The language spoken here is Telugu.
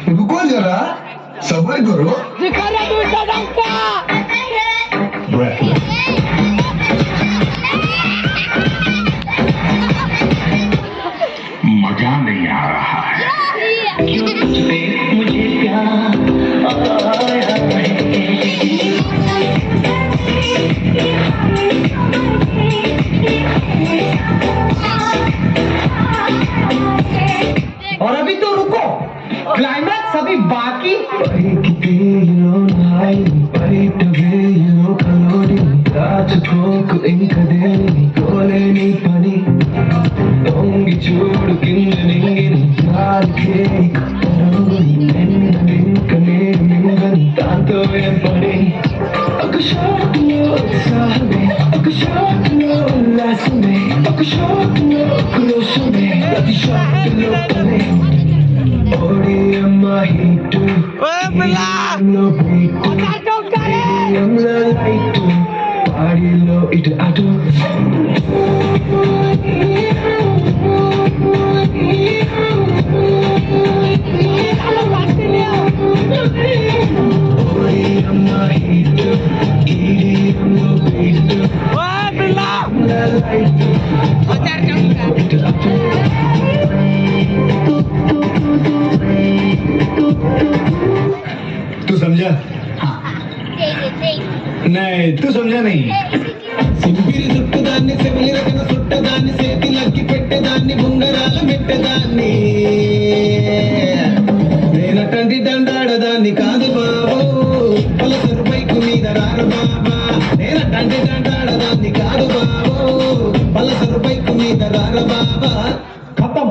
रुको जरा सबर करो मजा नहीं आ रहा है मुझे प्यार और अभी तो रुको क्लाइमैक्स अभी बाकी పని దొంగి చూడు కింద నింగిని దాంతో ఏం పని ఒక షాట్లో ఉత్సాహమే ఒక షాట్లో ఉల్లాసమే ఒక షాట్లో క్రోషమే ప్రతి షాట్లో పని ఓడి అమ్మ హిట్ లో బీట్ లో లైట్ పాడిలో ఇటు అటు तू समझा? हाँ नहीं तू समझा नहीं సింపిరి చుట్టదాన్ని సెవిలి రకన చుట్టదాన్ని చేతి లక్కి పెట్టేదాన్ని బుంగరాల మెట్టదాన్ని నేనటంటి దండాడదాన్ని కాదు బాబు పలసరు బైకు మీద రారు బాబా నేనటంటి దండాడదాన్ని కాదు బాబు పలసరు బైకు మీద రారు బాబా ఖతం